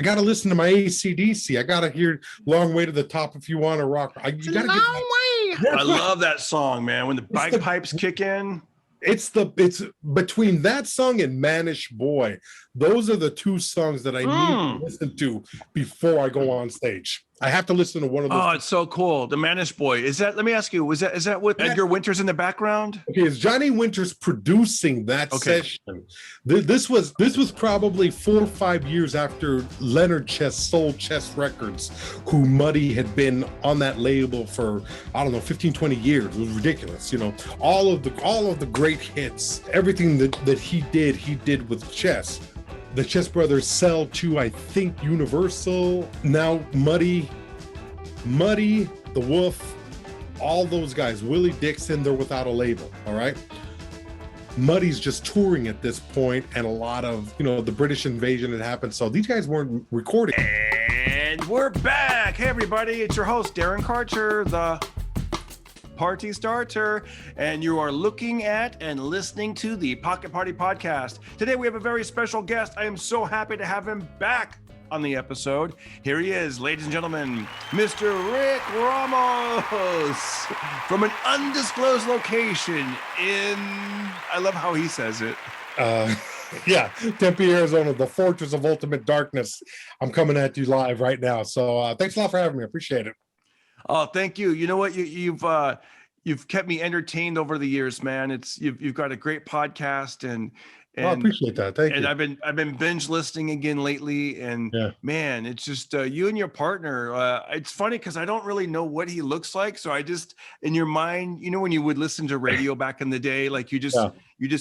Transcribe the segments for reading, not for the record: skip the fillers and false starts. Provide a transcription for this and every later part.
I got to listen to my AC/DC. I got to hear Long Way to the Top if you want to rock. You got to get that. I love that song, man. When the bagpipes kick in. It's between that song and Manish Boy. Those are the two songs that I need to listen to before I go on stage. I have to listen to one of those. Oh, it's so cool. The Manish Boy. Is that, let me ask you, is that with Edgar Winters in the background? Okay, is Johnny Winters producing that session? This was probably 4 or 5 years after Leonard Chess sold Chess Records, who Muddy had been on that label for, I don't know, 15, 20 years. It was ridiculous, you know. All of the great hits, everything that he did with Chess. The Chess Brothers sell to, I think, Universal. Now Muddy, the Wolf, all those guys, Willie Dixon, they're without a label, all right? Muddy's just touring at this point, and a lot of, you know, the British invasion had happened, so these guys weren't recording. And we're back. Hey, everybody, it's your host, Darren Karcher, the Party Starter, and you are looking at and listening to the Pocket Party Podcast. Today we have a very special guest. I am so happy to have him back on the episode. Here he is, ladies and gentlemen, Mr. Rick Ramos, from an undisclosed location in, I love how he says it. Yeah, Tempe, Arizona, the fortress of ultimate darkness. I'm coming at you live right now. So thanks a lot for having me. I appreciate it. Oh, thank you. You know what? You've kept me entertained over the years, man. You've got a great podcast, and I appreciate that. Thank you. And I've been binge listening again lately, and man, it's just you and your partner. It's funny because I don't really know what he looks like, so I just, in your mind, you know, when you would listen to radio back in the day, like you just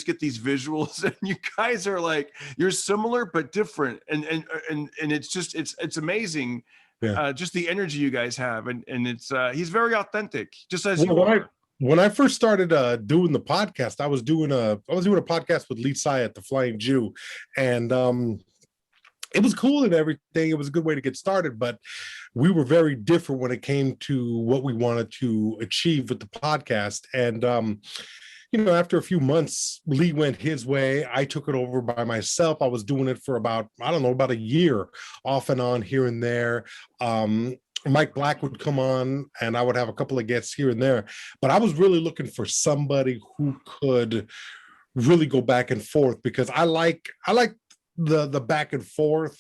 get these visuals, and you guys are like, you're similar but different, and it's just it's amazing. Yeah. Just the energy you guys have, and it's he's very authentic, just as you are. When I first started doing the podcast, I was doing a podcast with Lee Sy at the Flying Jew, and it was cool and everything. It was a good way to get started, but we were very different when it came to what we wanted to achieve with the podcast. And you know, after a few months, Lee went his way. I took it over by myself. I was doing it for about a year, off and on, here and there. Mike Black would come on, and I would have a couple of guests here and there. But I was really looking for somebody who could really go back and forth, because I like the back and forth.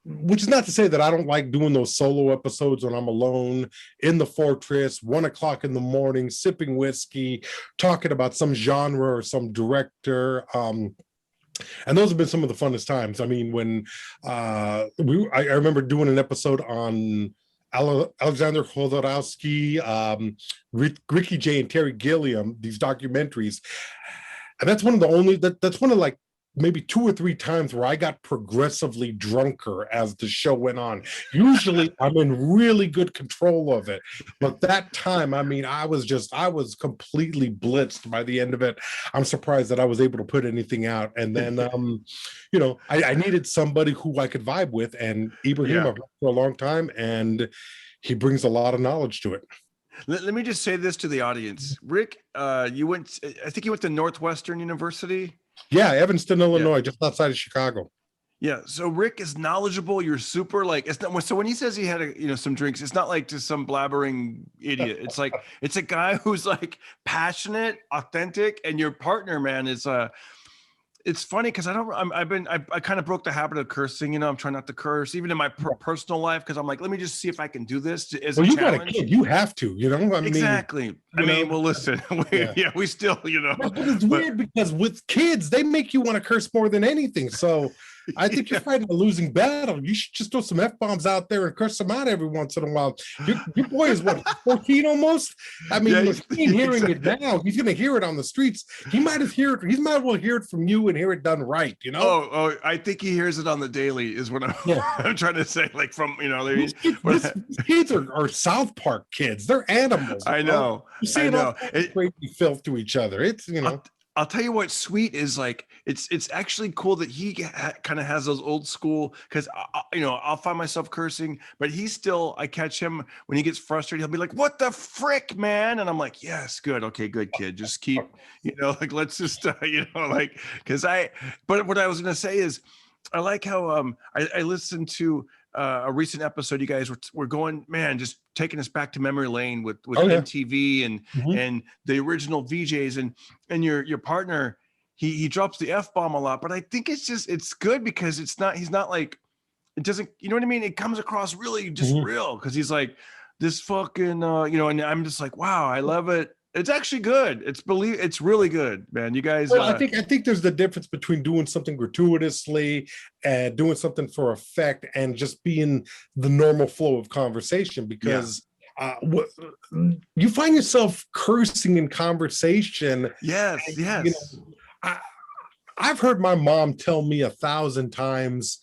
Which is not to say that I don't like doing those solo episodes when I'm alone in the fortress, 1 o'clock in the morning, sipping whiskey, talking about some genre or some director. And those have been some of the funnest times. I mean, when I remember doing an episode on Alexander Jodorowsky, Ricky Jay and Terry Gilliam, these documentaries. And that's one of like maybe 2 or 3 times where I got progressively drunker as the show went on. Usually I'm in really good control of it, but that time, I mean, I was completely blitzed by the end of it. I'm surprised that I was able to put anything out. And then, you know, I needed somebody who I could vibe with, and Ibrahim, I've worked for a long time, and he brings a lot of knowledge to it. Let me just say this to the audience. Rick, I think you went to Northwestern University. Yeah, Evanston, Illinois, just outside of Chicago. Yeah, so Rick is knowledgeable. You're super, like, it's not, so when he says he had some drinks, it's not like just some blabbering idiot. It's like, it's a guy who's like passionate, authentic, and your partner, man, is it's funny because I kind of broke the habit of cursing. You know, I'm trying not to curse, even in my personal life, because I'm like, let me just see if I can do this as a challenge. Got a kid, you have to, you know. Exactly. Well, listen, we still, you know. But it's weird because with kids, they make you want to curse more than anything. So I think you're fighting a losing battle. You should just throw some F-bombs out there and curse them out every once in a while. Your boy is what, 14 almost? I mean, he's hearing it now. He's going to hear it on the streets. He might as well hear it from you and hear it done right, you know? Oh, I think he hears it on the daily is what I'm trying to say. Like from, you know, these kids are South Park kids. They're animals. I know. You see all crazy filth to each other. It's, you know. I'll tell you what's sweet is, like, it's actually cool that he kind of has those old school, because I'll find myself cursing, but I catch him when he gets frustrated. He'll be like, "What the frick, man?" And I'm like, "Yes, good, okay, good, kid. Just keep, like, let's just, but what I was gonna say is, I like how I listened to a recent episode. You guys were going, man, just taking us back to memory lane with MTV and the original VJs and your partner. He drops the F-bomb a lot, but I think it's good because he's not like, it doesn't, you know what I mean? It comes across really just real because he's like this fucking and I'm just like, wow, I love it. It's actually good. It's really good, man. You guys. Well, I think there's the difference between doing something gratuitously and doing something for effect and just being the normal flow of conversation, because you find yourself cursing in conversation. Yes. I've heard my mom tell me 1,000 times,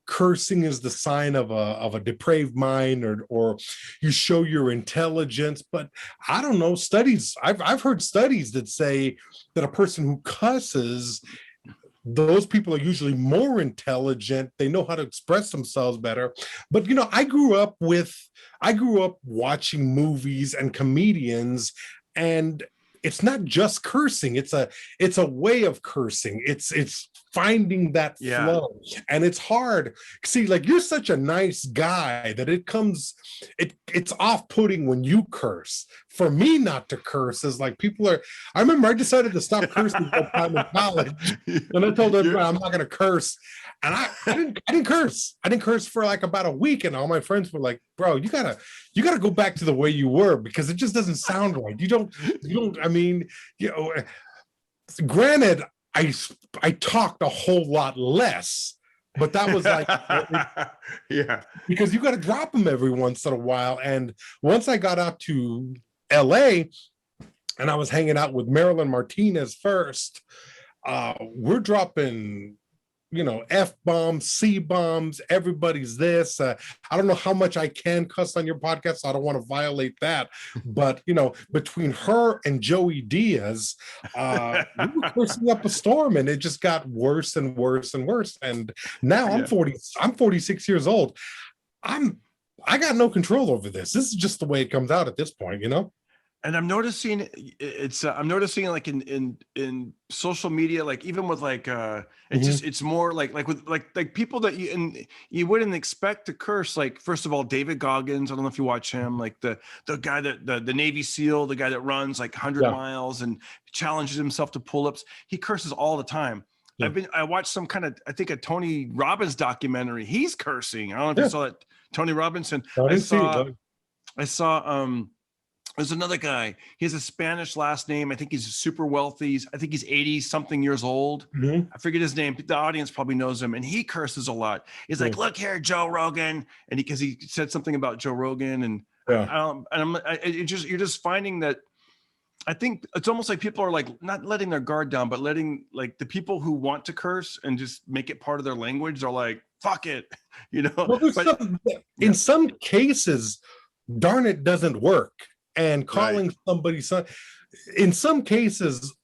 cursing is the sign of a depraved mind, or you show your intelligence. But I don't know, studies, I've heard studies that say that a person who cusses, those people are usually more intelligent. They know how to express themselves better. But I grew up watching movies and comedians, and it's not just cursing. It's a way of cursing. It's finding that flow, and it's hard. See, like, you're such a nice guy that it's off-putting when you curse. For me not to curse is like, I remember I decided to stop cursing one time in college, and I told everybody I'm not going to curse, and I didn't curse. I didn't curse for like about a week, and all my friends were like, bro, you gotta go back to the way you were, because it just doesn't sound right. You don't. I mean, granted, I talked a whole lot less, but that was like, because you got to drop them every once in a while. And once I got out to LA and I was hanging out with Marilyn Martinez first, we're dropping, F-bombs, C-bombs, everybody's this. I don't know how much I can cuss on your podcast, so I don't want to violate that. But, between her and Joey Diaz, we were cursing up a storm, and it just got worse and worse and worse. And now I'm 46 years old. I got no control over this. This is just the way it comes out at this point, And I'm noticing like in social media, like even with like it's more like people that you wouldn't expect to curse. Like, first of all, David Goggins, I don't know if you watch him, like the guy that the Navy SEAL, the guy that runs like 100 miles and challenges himself to pull-ups. He curses all the time. Yeah. I watched some kind of, I think, a Tony Robbins documentary. He's cursing. I don't know if you saw that, Tony Robinson. I saw there's another guy. He has a Spanish last name. I think he's super wealthy. I think he's 80 something years old. I forget his name. The audience probably knows him, and he curses a lot. He's like, "Look here, Joe Rogan," and because he said something about Joe Rogan, and you're just finding that. I think it's almost like people are like not letting their guard down, but letting, like, the people who want to curse and just make it part of their language are like, "Fuck it," Well, in some cases, darn it, doesn't work. And calling somebody in some cases,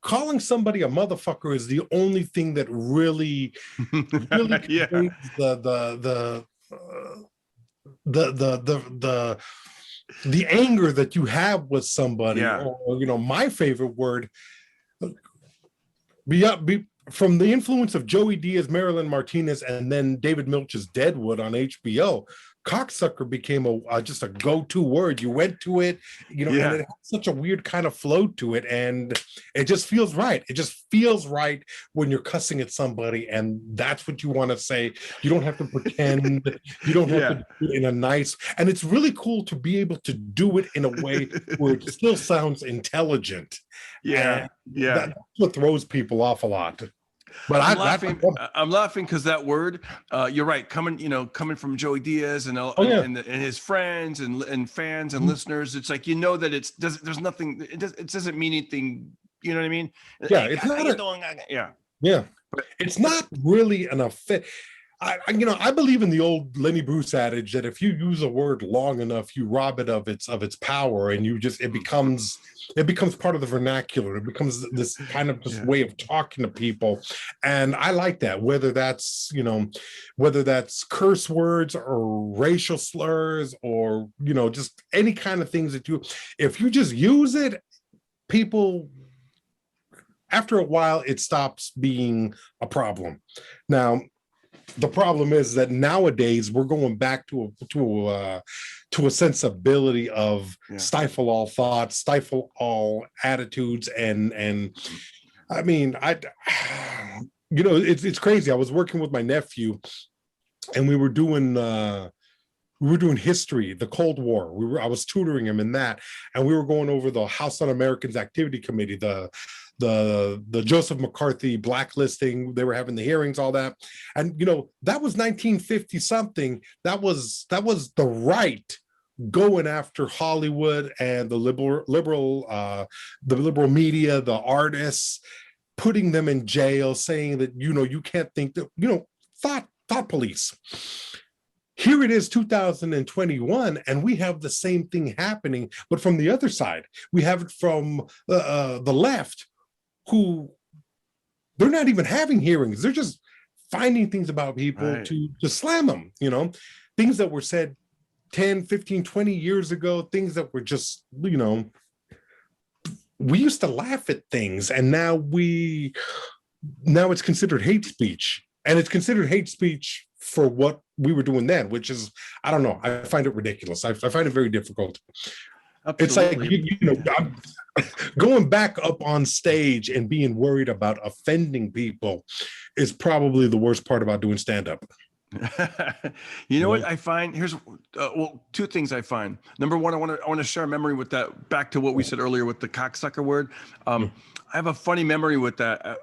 calling somebody a motherfucker is the only thing that really the anger that you have with somebody. Or, my favorite word, from the influence of Joey Diaz, Marilyn Martinez, and then David Milch's Deadwood on HBO. Cocksucker became just a go-to word. You went to it, and it had such a weird kind of flow to it, and it just feels right. It just feels right when you're cussing at somebody, and that's what you want to say. You don't have to pretend. You don't have to do it in a nice. And it's really cool to be able to do it in a way where it still sounds intelligent. That's what throws people off a lot. But I'm laughing because that word, you're right, coming from Joey Diaz and his friends and fans and listeners, it's like, that there's nothing, it doesn't mean anything, you know what I mean? It's not but it's not really an offense. I believe in the old Lenny Bruce adage that if you use a word long enough, you rob it of its power, and it becomes part of the vernacular. It becomes this kind of just way of talking to people. And I like that, whether that's curse words or racial slurs or, just any kind of things if you just use it, people after a while, it stops being a problem. Now, the problem is that nowadays we're going back to a sensibility of stifle all thoughts, stifle all attitudes, and I mean, it's crazy. I was working with my nephew, and we were doing history, the Cold War. I was tutoring him in that, and we were going over the House Un-Americans Activity Committee, the Joseph McCarthy blacklisting. They were having the hearings, all that, and that was 1950 something. That was the right going after Hollywood and the liberal media, the artists, putting them in jail, saying that you can't think that thought police. Here it is 2021, and we have the same thing happening, but from the other side. We have it from the left, who they're not even having hearings. They're just finding things about people to slam them, things that were said 10, 15, 20 years ago, things that were just, we used to laugh at things, and now it's considered hate speech. And it's considered hate speech for what we were doing then, which is, I don't know. I find it ridiculous. I find it very difficult. Absolutely. It's like, going back up on stage and being worried about offending people is probably the worst part about doing stand-up. What I find? Here's two things I find. Number one, I want to share a memory with that. Back to what we said earlier with the cocksucker word. I have a funny memory with that.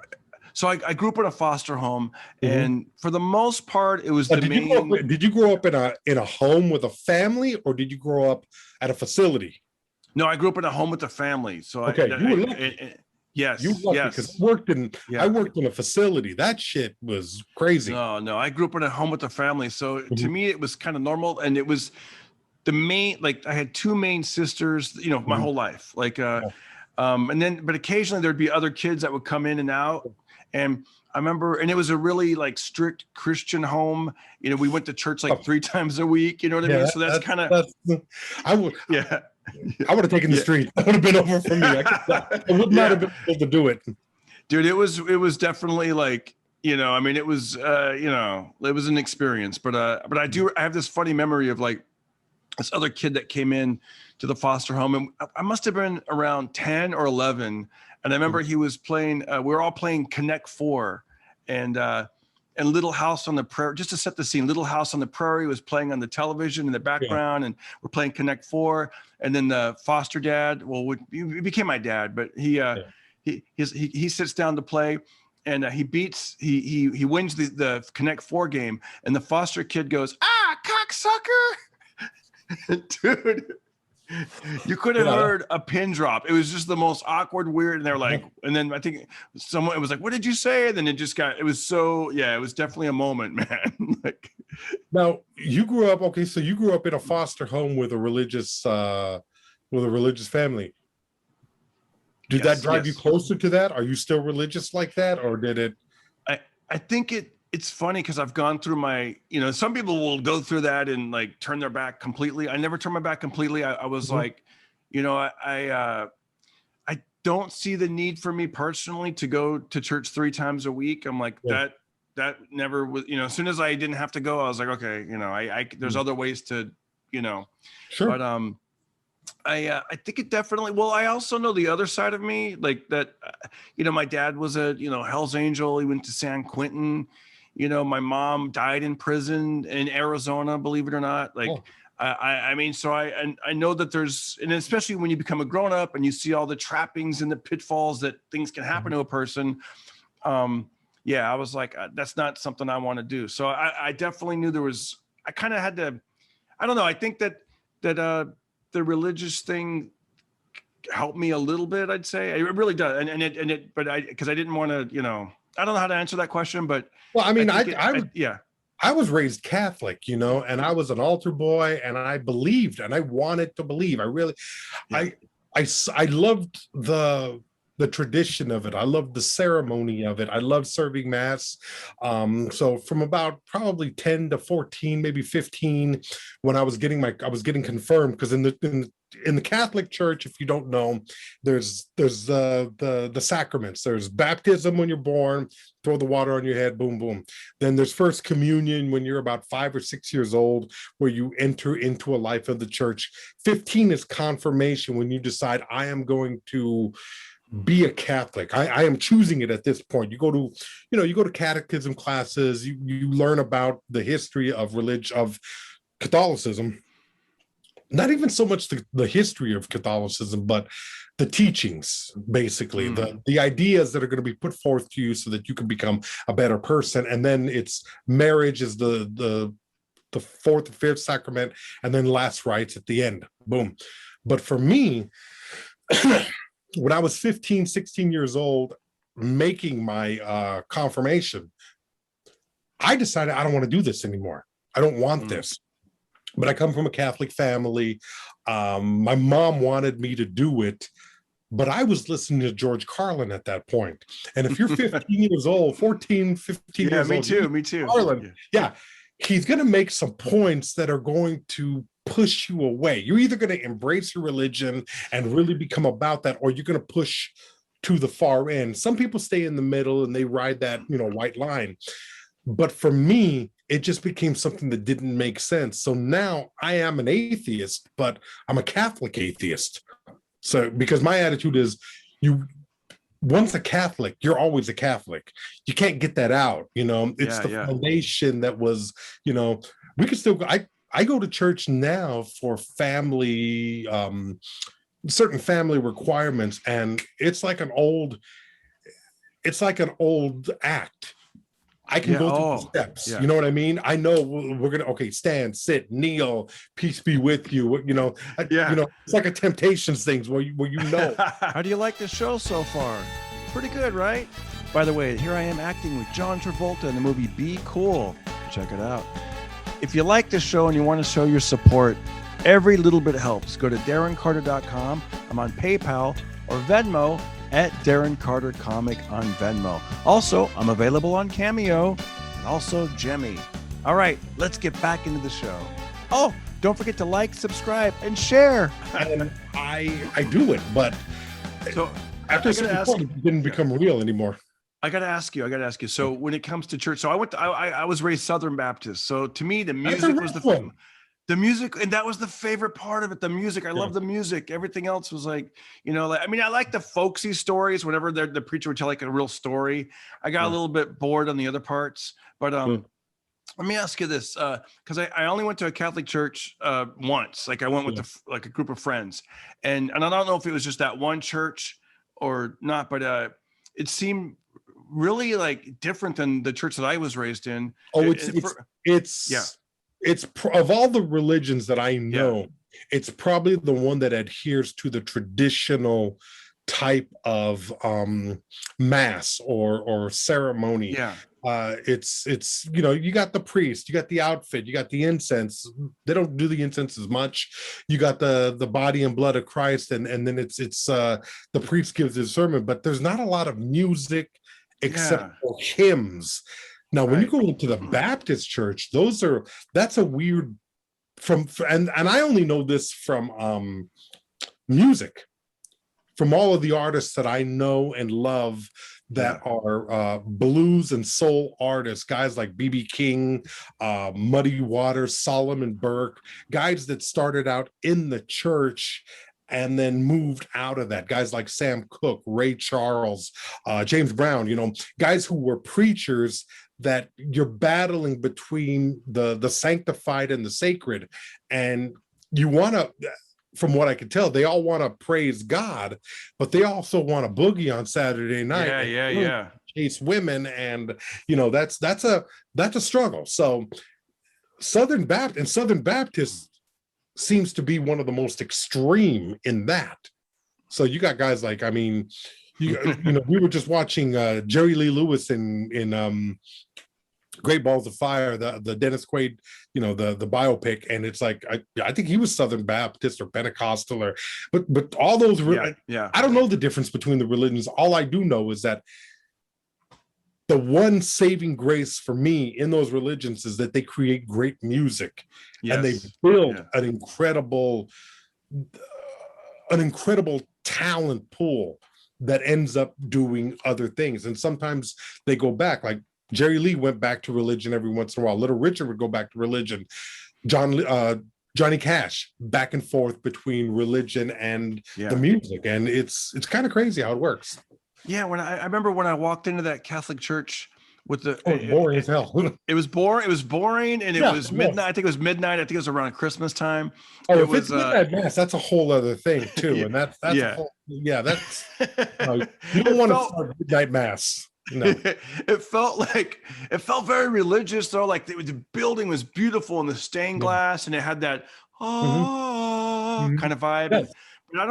So I grew up in a foster home, and for the most part, it was the main. Did you grow up in a home with a family, or did you grow up at a facility? No, I grew up in a home with a family. So okay, you were lucky. Yes, you were lucky, because I worked in a facility. That shit was crazy. No, I grew up in a home with a family. So to me, it was kind of normal, and it was the main. Like, I had two main sisters, my whole life. Like, and then, but occasionally there'd be other kids that would come in and out. And I remember, and it was a really like strict Christian home. We went to church like 3 times a week. You know what I mean? So that's kind of. I would have taken the street. That would have been over for me. I would not have been able to do it, dude. It was definitely like, I mean, it was it was an experience. But I have this funny memory of like this other kid that came in to the foster home, and I must have been around 10 or 11. And I remember he was playing, we were all playing Connect Four, and Little House on the Prairie, just to set the scene. Little House on the Prairie was playing on the television in the background, and we're playing Connect Four. And then the foster dad, he became my dad, but he sits down to play, and he wins the Connect Four game, and the foster kid goes, cocksucker, dude. You could have heard a pin drop. It was just the most awkward, weird. And they're like, and then I think it was like, what did you say? And then it just it was definitely a moment, man. Like, now you grew up, so you grew up in a foster home with a religious family. Did that drive you closer to that? Are you still religious like that? Or did it? I think it's funny because I've gone through my, some people will go through that and like turn their back completely. I never turned my back completely. I was like, I don't see the need for me personally to go to church 3 times a week. I'm like, that never was, as soon as I didn't have to go, I was like, okay, there's other ways to, Sure. But I think it definitely. Well, I also know the other side of me, like that. My dad was a Hell's Angel. He went to San Quentin. My mom died in prison in Arizona, believe it or not. Like, I mean, so I know that there's, and especially when you become a grown up and you see all the trappings and the pitfalls that things can happen to a person. I was like, that's not something I want to do. So I definitely knew I kind of had to, I don't know. I think that the religious thing helped me a little bit, I'd say. It really does. Because I didn't want to, I don't know how to answer that question, but well, I mean, I was raised Catholic, and I was an altar boy, and I believed, and I wanted to believe. I really, I loved the tradition of it. I loved the ceremony of it. I loved serving mass. So from about probably 10 to 14, maybe 15, when I was getting confirmed, because in the in the Catholic Church, if you don't know, there's the sacraments. There's baptism when you're born, throw the water on your head, boom, boom. Then there's first communion when you're about 5 or 6 years old, where you enter into a life of the church. 15 is confirmation, when you decide, I am going to be a Catholic. I am choosing it at this point. You go to catechism classes, you learn about the history of religion, of Catholicism. Not even so much the history of Catholicism, but the teachings, basically, the ideas that are going to be put forth to you so that you can become a better person. And then it's marriage is the fourth or fifth sacrament, and then last rites at the end. Boom. But for me, when I was 15, 16 years old, making my confirmation, I decided I don't want to do this anymore. I don't want this. But I come from a Catholic family. My mom wanted me to do it, but I was listening to George Carlin at that point. And if you're 15 years old, 14, 15 years old. Me too. Carlin, he's going to make some points that are going to push you away. You're either going to embrace your religion and really become about that, or you're going to push to the far end. Some people stay in the middle and they ride that, white line. But for me, it just became something that didn't make sense. So now I am an atheist, but I'm a Catholic atheist. So because my attitude is, once a Catholic, you're always a Catholic. You can't get that out. It's foundation that was, we can still go. I go to church now for family, certain family requirements, and it's like an old act. I can go through the steps. You know what I mean? I know we're gonna stand, sit, kneel, peace be with you. It's like a Temptations things where you know. How do you like the show so far? Pretty good, right? By the way, here I am acting with John Travolta in the movie Be Cool. Check it out. If you like this show and you want to show your support, every little bit helps. Go to DarrenCarter.com. I'm on PayPal or Venmo at Darren Carter Comic on Venmo. Also, I'm available on Cameo and also Jemmy. All right, let's get back into the show. Oh, don't forget to like, subscribe, and share. And I do it, but so after a certain point, it didn't become real anymore. I got to ask you. So when it comes to church, so I was raised Southern Baptist. So to me, the music was the music, and that was the favorite part of it. The music, I love the music. Everything else was like, I like the folksy stories. Whenever the preacher would tell like a real story, I got a little bit bored on the other parts. But let me ask you this, because I only went to a Catholic church once. Like I went with a group of friends, and I don't know if it was just that one church or not, but it seemed really like different than the church that I was raised in. It's of all the religions that I know, it's probably the one that adheres to the traditional type of mass or ceremony. It's you got the priest, you got the outfit, you got the incense. They don't do the incense as much. You got the body and blood of Christ, and then it's the priest gives his sermon, but there's not a lot of music except for hymns. Now, when you go into the Baptist church, that's a weird and I only know this from music, from all of the artists that I know and love that are blues and soul artists, guys like B.B. King, Muddy Waters, Solomon Burke, guys that started out in the church and then moved out of that. Guys like Sam Cooke, Ray Charles, James Brown, guys who were preachers that you're battling between the sanctified and the sacred. And you want to, from what I can tell, they all want to praise God, but they also want to boogie on Saturday night. Chase women. And, that's a struggle. So Southern Baptist seems to be one of the most extreme in that. So you got guys like, we were just watching Jerry Lee Lewis in Great Balls of Fire, the Dennis Quaid, the biopic, and it's like I think he was Southern Baptist or Pentecostal but all those I don't know the difference between the religions. All I do know is that the one saving grace for me in those religions is that they create great music and they build an incredible an incredible talent pool that ends up doing other things. And sometimes they go back, like Jerry Lee went back to religion every once in a while. Little Richard would go back to religion. Johnny Cash, back and forth between religion and the music. And it's kind of crazy how it works. Yeah, when I remember when I walked into that Catholic church with the boring as hell. It was boring. It was boring, and it was midnight. I think it was midnight. I think it was around Christmas time. Oh, if it's midnight mass, that's a whole other thing too. And that's that's you don't want to start midnight mass. No. It felt very religious though. Like the building was beautiful and the stained glass, and it had that kind of vibe. Yes. But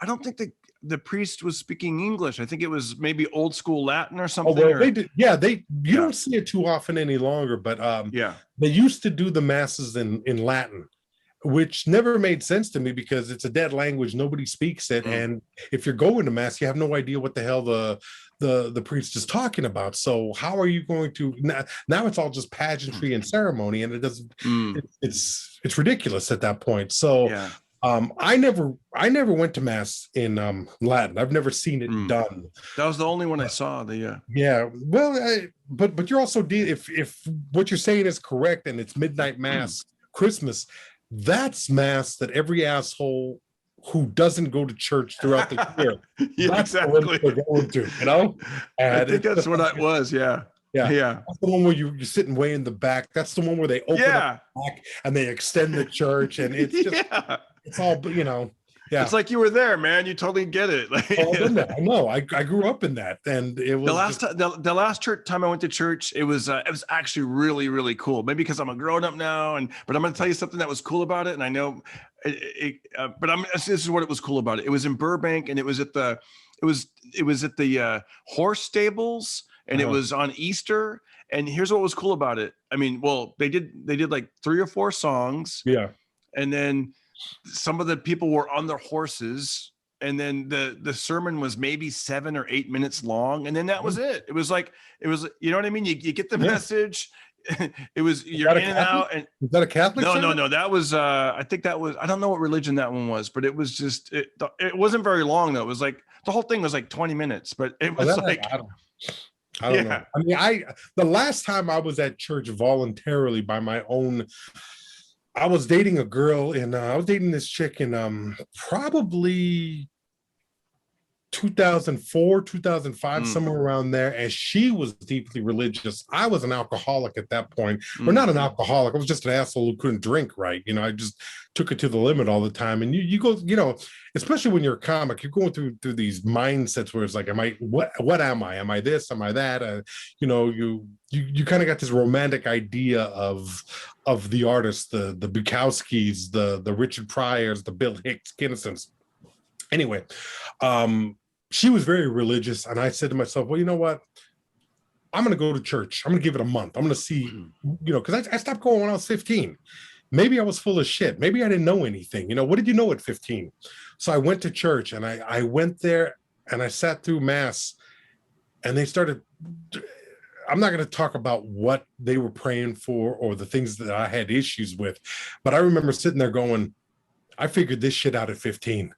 I don't think the priest was speaking English. I think it was maybe old school Latin or something. Oh, well, they did. Yeah, you don't see it too often any longer, but they used to do the masses in Latin, which never made sense to me because it's a dead language. Nobody speaks it. And if you're going to mass, you have no idea what the hell the priest is talking about. So how are you going to now it's all just pageantry and ceremony, and it doesn't it's ridiculous at that point. So I never went to mass in Latin. I've never seen it done. That was the only one I saw. Well, but you're also if what you're saying is correct and it's midnight mass, Christmas, that's mass that every asshole who doesn't go to church throughout the year, that's exactly what they're going to, you know. And I think that's what it was. Yeah. That's the one where you're sitting way in the back. That's the one where they open up the back and they extend the church, and it's just it's all, you know. Yeah, it's like you were there, man. You totally get it. I know. I grew up in that, and it was the last church time I went to church. It was actually really, really cool. Maybe because I'm a grown up now, but I'm going to tell you something that was cool about it. And I know, this is what it was cool about it. It was in Burbank, and it was at the horse stables, and it was on Easter. And here's what was cool about it. I mean, well, they did like 3 or 4 songs. Yeah, and then some of the people were on their horses, and then the sermon was maybe 7 or 8 minutes long, and then that was it. It was, you know what I mean? You get the message. It was you're in and out. And is that a Catholic? No. That was I think that was, I don't know what religion that one was, but it was just it wasn't very long though. It was like the whole thing was like 20 minutes, but it was I don't know. I mean, the last time I was at church voluntarily by my own, I was dating a girl, and I was dating this chick in probably 2004, 2005, somewhere around there, and she was deeply religious. I was an alcoholic at that point. Or not an alcoholic, I was just an asshole who couldn't drink right. You know, I just took it to the limit all the time. And you go, you know, especially when you're a comic, you're going through these mindsets where it's like, what am I? Am I this? Am I that? You know, you kind of got this romantic idea of the artists, the Bukowskis, the Richard Pryors, the Bill Hicks, Kinnisons. Anyway, she was very religious, and I said to myself, well, you know what? I'm going to go to church. I'm going to give it a month. I'm going to see, you know, because I stopped going when I was 15. Maybe I was full of shit. Maybe I didn't know anything. You know, what did you know at 15? So I went to church, and I went there, and I sat through mass, and they started. I'm not going to talk about what they were praying for or the things that I had issues with, but I remember sitting there going, I figured this shit out at 15.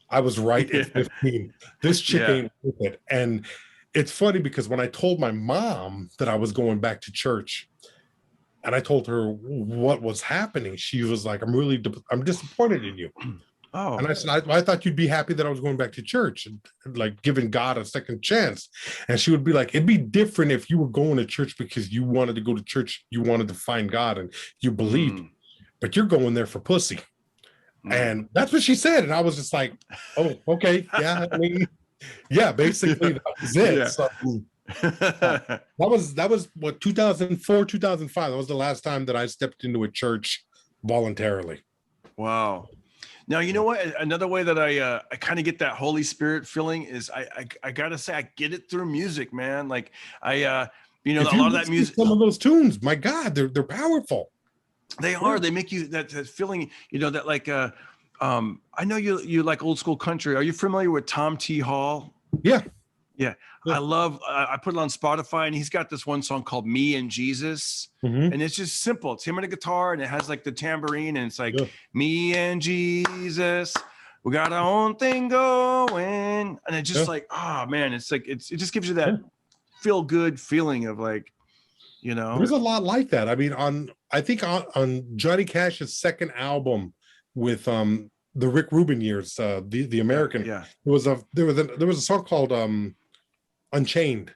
I was right at 15. This chick ain't with it. And it's funny because when I told my mom that I was going back to church, and I told her what was happening, she was like, I'm disappointed in you. Oh. And I said, I thought you'd be happy that I was going back to church and like giving God a second chance. And she would be like, it'd be different if you were going to church because you wanted to go to church, you wanted to find God and you believed, but you're going there for pussy. And that's what she said. And I was just like, oh, okay. Yeah. I mean, yeah, basically that was it. Yeah. So, that was what, 2004, 2005. That was the last time that I stepped into a church voluntarily. Wow. Now, you know what? Another way that I kind of get that Holy Spirit feeling is I got to say, I get it through music, man. Like you know, a lot of that music, some of those tunes, my God, they're powerful. They are. They make you that feeling, you know, that like, I know you like old school country. Are you familiar with Tom T. Hall? Yeah. I put it on Spotify, and he's got this one song called Me and Jesus. And it's just simple. It's him and a guitar, and it has like the tambourine, and it's like, me and Jesus, we got our own thing going. And it's just like, oh man, it's like, it just gives you that feel good feeling of like, you know. There's a lot like that. I mean, I think on Johnny Cash's second album with the Rick Rubin years, the American, there was a song called Unchained,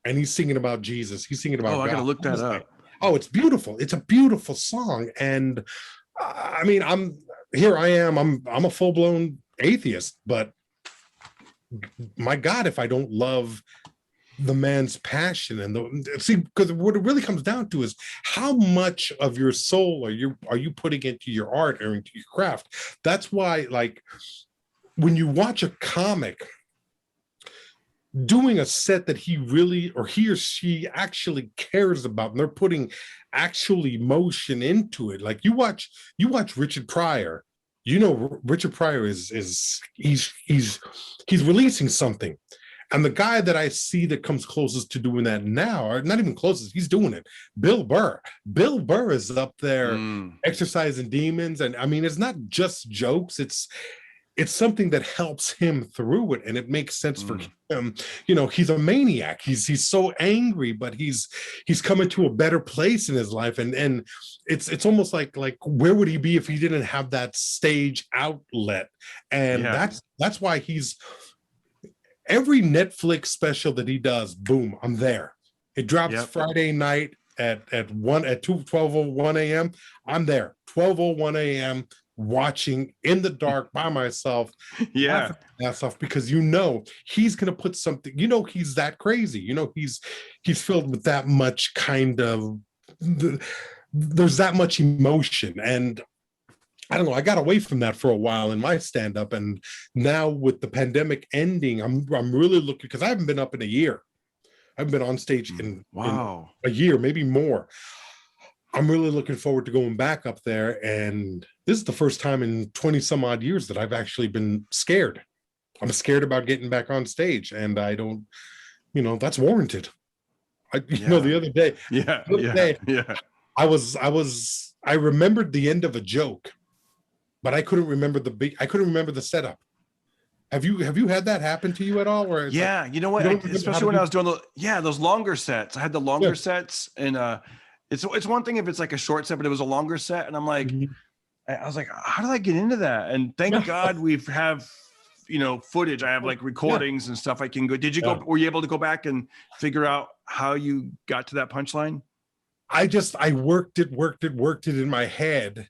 and he's singing about Jesus. He's singing about God. I gotta look that up. Like, oh, it's beautiful. It's a beautiful song. And I mean, I'm a full-blown atheist, but my God, if I don't love the man's passion and see, because what it really comes down to is how much of your soul are you putting into your art or into your craft. That's why, like, when you watch a comic doing a set that he or she actually cares about, and they're putting actual emotion into it. Like you watch Richard Pryor, you know, Richard Pryor he's releasing something. And the guy that I see that comes closest to doing that now, or not even closest, he's doing it, Bill Burr. Bill Burr is up there exercising demons. And I mean, it's not just jokes, it's something that helps him through it, and it makes sense for him. You know, he's a maniac. He's so angry, but he's coming to a better place in his life, and it's almost like where would he be if he didn't have that stage outlet? And that's why he's every Netflix special that he does. Boom, I'm there. It drops Friday night at 12:01 a.m. I'm there 12:01 a.m. watching in the dark by myself, because you know he's gonna put something, you know, he's that crazy, you know, he's filled with that much kind of there's that much emotion. And I don't know, I got away from that for a while in my stand-up, and now with the pandemic ending, I'm really looking, because I haven't been up in a year. I haven't been on stage in a year, maybe more. I'm really looking forward to going back up there, and this is the first time in 20 some odd years that I've actually been scared. I'm scared about getting back on stage, and I don't, you know, that's warranted. You know, the other day, I remembered the end of a joke, but I couldn't remember the setup. Have you had that happen to you at all? Where you know what, especially when I was doing those longer sets. I had the longer sets, and it's one thing if it's like a short set, but it was a longer set, and I'm like, I was like, how did I get into that? And thank God we have, you know, footage. I have like recordings and stuff I can go. Did you go? Were you able to go back and figure out how you got to that punchline? I worked it in my head,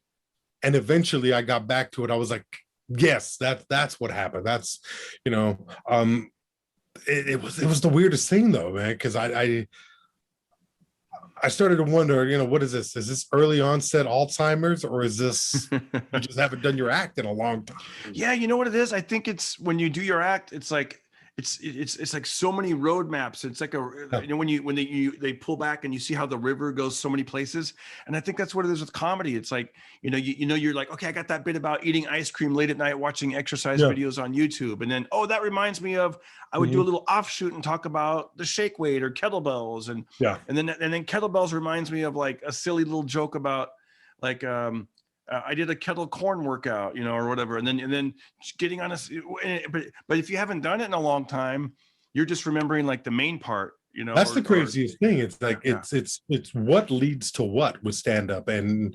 and eventually I got back to it. I was like, yes, that's what happened. That's, you know, it was the weirdest thing though, man, because I started to wonder, you know, what is this? Is this early onset Alzheimer's, or is this you just haven't done your act in a long time? Yeah, you know what it is? I think it's when you do your act, it's like it's like so many roadmaps. It's like you know, when they pull back and you see how the river goes so many places. And I think that's what it is with comedy. It's like, you know, you're like, okay, I got that bit about eating ice cream late at night watching exercise videos on YouTube, and then that reminds me of, I would do a little offshoot and talk about the shake weight or kettlebells, and then kettlebells reminds me of like a silly little joke about like I did a kettle corn workout, you know, or whatever, and then getting on but if you haven't done it in a long time, you're just remembering like the main part, you know. That's the craziest thing. It's like it's what leads to what with stand up. And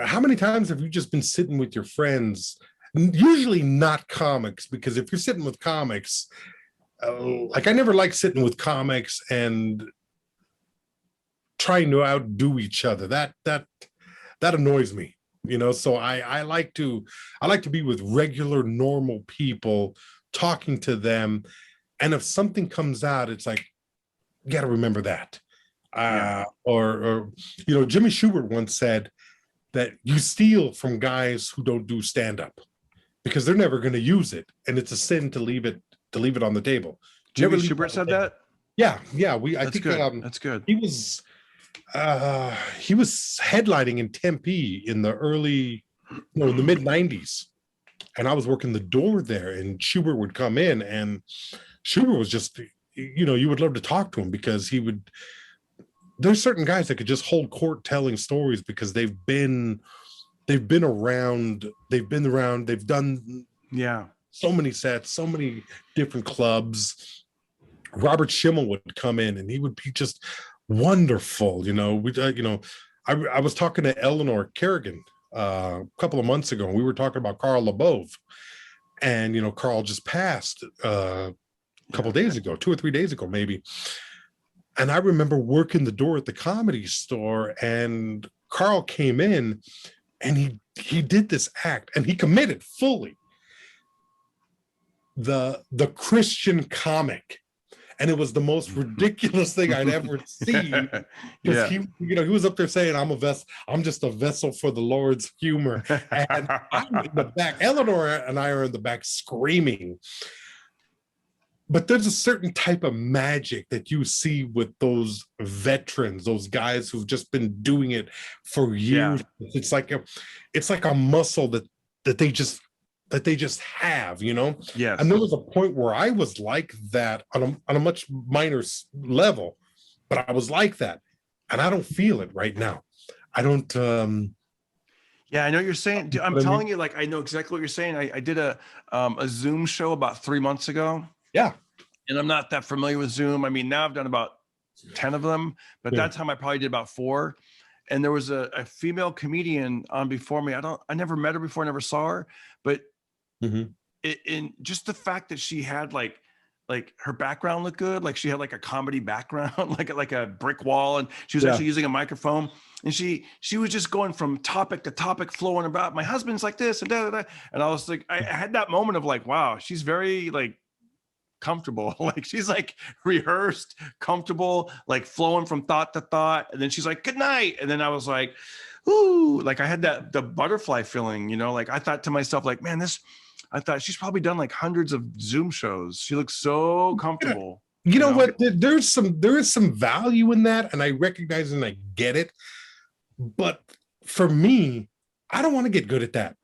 how many times have you just been sitting with your friends, usually not comics, because if you're sitting with comics, like I never like sitting with comics and trying to outdo each other. That annoys me. You know, so I like to be with regular, normal people, talking to them, and if something comes out, it's like, you got to remember that. Or you know, Jimmy Schubert once said that you steal from guys who don't do stand up because they're never going to use it, and it's a sin to leave it on the table. Jimmy Schubert said that. Yeah. I think good. That's good. He was headlining in Tempe in the in the mid 90s, and I was working the door there, and Schubert would come in, and Schubert was just, you know, you would love to talk to him because there's certain guys that could just hold court telling stories because they've been around, they've done Yeah. So many sets, so many different clubs. Robert Schimmel would come in and he would be just wonderful. I was talking to Eleanor Kerrigan a couple of months ago, and we were talking about Carl LeBove. And, Carl just passed a couple of days ago, 2 or 3 days ago, maybe. And I remember working the door at the Comedy Store, and Carl came in and he did this act, and he committed fully the Christian comic. And it was the most ridiculous thing I'd ever seen. Because he was up there saying, I'm just a vessel for the Lord's humor. And I'm in the back. Eleanor and I are in the back screaming. But there's a certain type of magic that you see with those veterans, those guys who've just been doing it for years. Yeah. It's like a muscle that they just have, Yes. And there was a point where I was like that on a much minor level, but I was like that, and I don't feel it right now. I don't. Yeah, I know what you're saying. I'm telling you, like, I know exactly what you're saying. I did a Zoom show about 3 months ago. Yeah. And I'm not that familiar with Zoom. I mean, now I've done about 10 of them, but that time I probably did about 4. And there was a female comedian on before me. I never met her before, never saw her, but in just the fact that she had like her background looked good, like she had like a comedy background, like a brick wall, and she was actually using a microphone, and she was just going from topic to topic, flowing about my husband's like this and da da da. And I was like, I had that moment of like, wow, she's very like comfortable, like she's like rehearsed, comfortable, like flowing from thought to thought, and then she's like, good night, and then I was like, ooh, like I had the butterfly feeling, like I thought to myself, like, man, I thought she's probably done like hundreds of Zoom shows. She looks so comfortable. You know what? There is some value in that, and I recognize and I get it. But for me, I don't want to get good at that.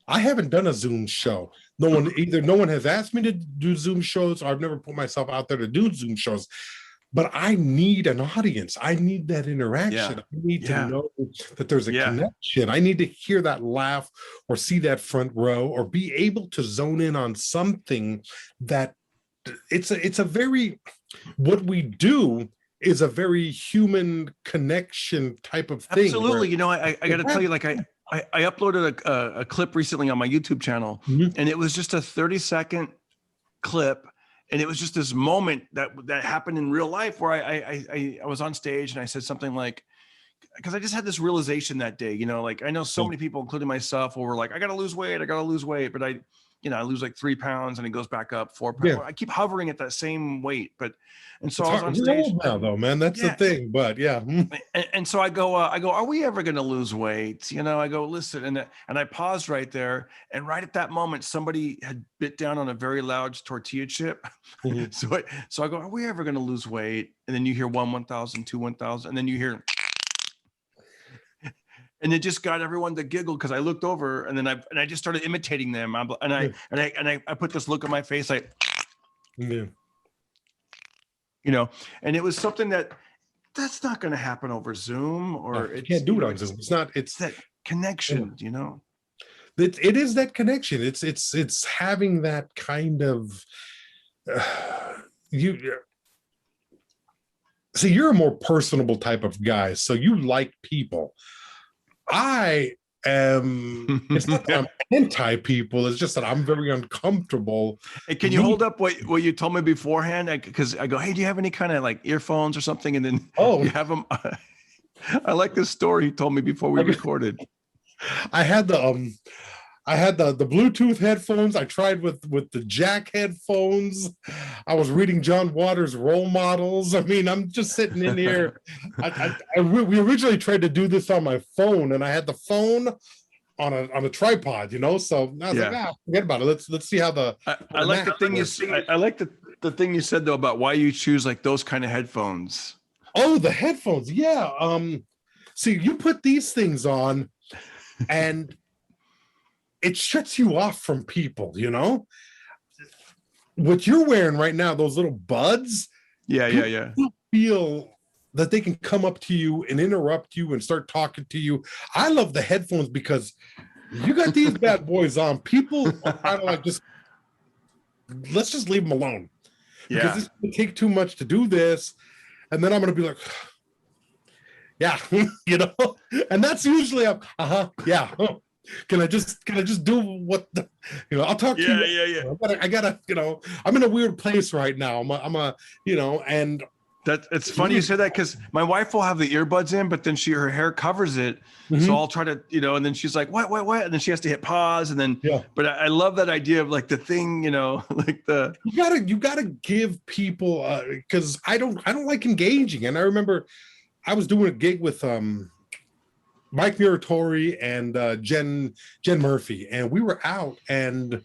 I haven't done a Zoom show. No one has asked me to do Zoom shows, or I've never put myself out there to do Zoom shows. But I need an audience. I need that interaction. I need to know that there's a connection. I need to hear that laugh or see that front row or be able to zone in on something that it's a very, what we do is a very human connection type of thing. Absolutely. I got to tell you, like I uploaded a clip recently on my YouTube channel, and it was just a 30-second clip. And it was just this moment that happened in real life where I was on stage and I said something like, because I just had this realization that day, like I know so many people, including myself, who were like, I got to lose weight. But I lose like 3 pounds and it goes back up 4 pounds. I keep hovering at that same weight. So I was on stage old now though, man, that's the thing, but And so I go, are we ever going to lose weight? I go, listen, and I paused right there. And right at that moment, somebody had bit down on a very loud tortilla chip. So I go, are we ever going to lose weight? And then you hear 1,000, 2, 1,000. And then you hear, and it just got everyone to giggle because I looked over and then I just started imitating them. I put this look on my face like, and it was something that's not going to happen over Zoom, or you can't do it on Zoom. It's that connection, It is that connection. It's having that kind of you're a more personable type of guy, so you like people. I am, it's not that I'm anti-people, it's just that I'm very uncomfortable. Hey, can you hold up what you told me beforehand? Because I go, hey, do you have any kind of like earphones or something? And then you have them. I like this story he told me before we recorded. I had the Bluetooth headphones. I tried with the jack headphones. I was reading John Waters' role models. I mean, I'm just sitting in here. We originally tried to do this on my phone, and I had the phone on a tripod, So I was like, forget about it. Let's see how the. I like the thing I like the thing you said though about why you choose like those kind of headphones. Oh, the headphones, yeah. See, you put these things on, and it shuts you off from people, What you're wearing right now, those little buds. Yeah. You feel that they can come up to you and interrupt you and start talking to you. I love the headphones because You got these bad boys on. People are kind of like, let's just leave them alone. Because it's going to take too much to do this. And then I'm going to be like, yeah, and that's usually yeah. Can I just do what I'll talk to you. Yeah. I gotta, I'm in a weird place right now. And that it's funny you said that, because my wife will have the earbuds in, but then her hair covers it. Mm-hmm. So I'll try to, and then she's like, what? And then she has to hit pause. And then, but I love that idea of like the thing, like you gotta give people, cause I don't like engaging. And I remember I was doing a gig with, Mike Muratori and Jen Murphy, and we were out, and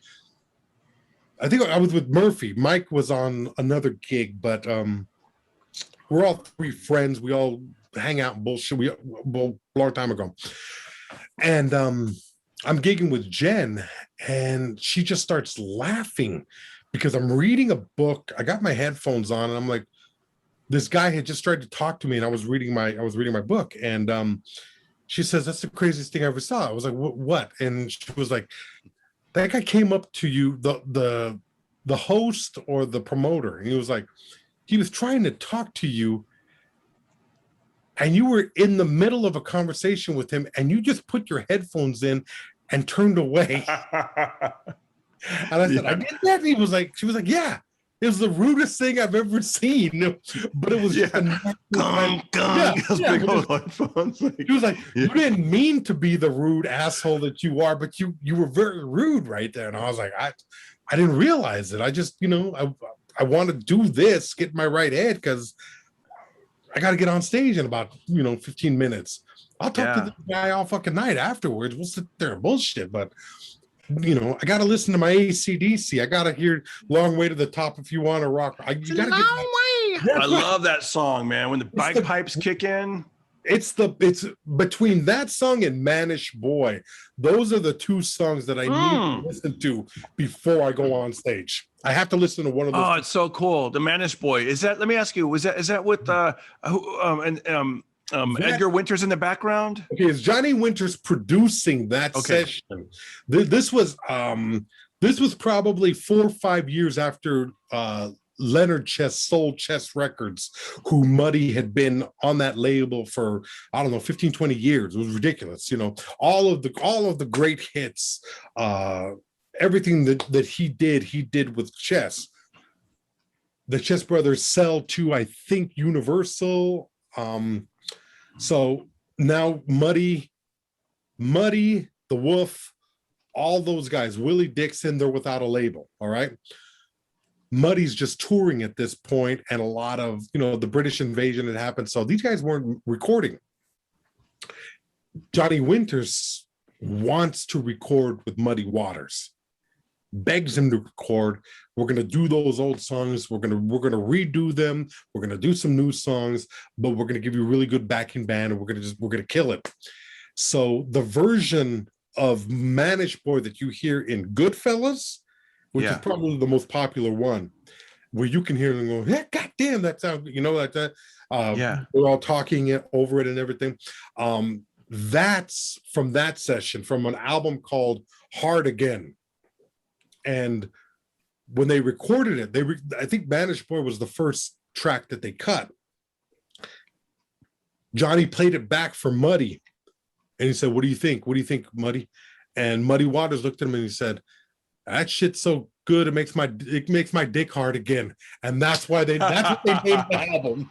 I think I was with Murphy. Mike was on another gig, but we're all three friends. We all hang out and bullshit. A long time ago, and I'm gigging with Jen, and she just starts laughing because I'm reading a book. I got my headphones on, and I'm like, this guy had just tried to talk to me, and I was reading my book, and she says, that's the craziest thing I ever saw. I was like, what? And she was like, that guy came up to you, the host or the promoter. And he was like, he was trying to talk to you, and you were in the middle of a conversation with him, and you just put your headphones in and turned away. And I said, I did that. And she was like, yeah. It was the rudest thing I've ever seen, but it was just big old headphones. He was like, you didn't mean to be the rude asshole that you are, but you were very rude right there. And I was like, I didn't realize it. I just, I want to do this, get my right head, because I got to get on stage in about 15 minutes. I'll talk to this guy all fucking night afterwards. We'll sit there and bullshit, but. I got to listen to my AC/DC. I got to hear Long Way to the Top if you want to rock. I love that song, man. When the bagpipes kick in. It's between that song and Manish Boy. Those are the two songs that I need to listen to before I go on stage. I have to listen to one of those. Oh, it's so cool. The Manish Boy. Is that, let me ask you, is that with Edgar Winters in the background? Okay, is Johnny Winters producing that session? This was probably 4 or 5 years after Leonard Chess sold Chess Records, who Muddy had been on that label for, I don't know, 15, 20 years. It was ridiculous. All of the great hits, everything that he did with Chess. The Chess brothers sell to, I think, Universal. So now Muddy, the Wolf, all those guys, Willie Dixon, they're without a label. All right. Muddy's just touring at this point, and a lot of, the British invasion had happened. So these guys weren't recording. Johnny Winters wants to record with Muddy Waters, begs him to record. We're going to do those old songs. We're going to redo them. We're going to do some new songs, but we're going to give you a really good backing band, and we're going to kill it. So the version of Manish Boy that you hear in Goodfellas, which is probably the most popular one, where you can hear them go, yeah, God damn, that sound, like that. We're all talking over it and everything. That's from that session, from an album called Hard Again. And when they recorded it, I think Manish Boy was the first track that they cut. Johnny played it back for Muddy, and he said, "What do you think? What do you think, Muddy?" And Muddy Waters looked at him and he said, "That shit's so good, it makes my dick hard again." And that's what they named the album.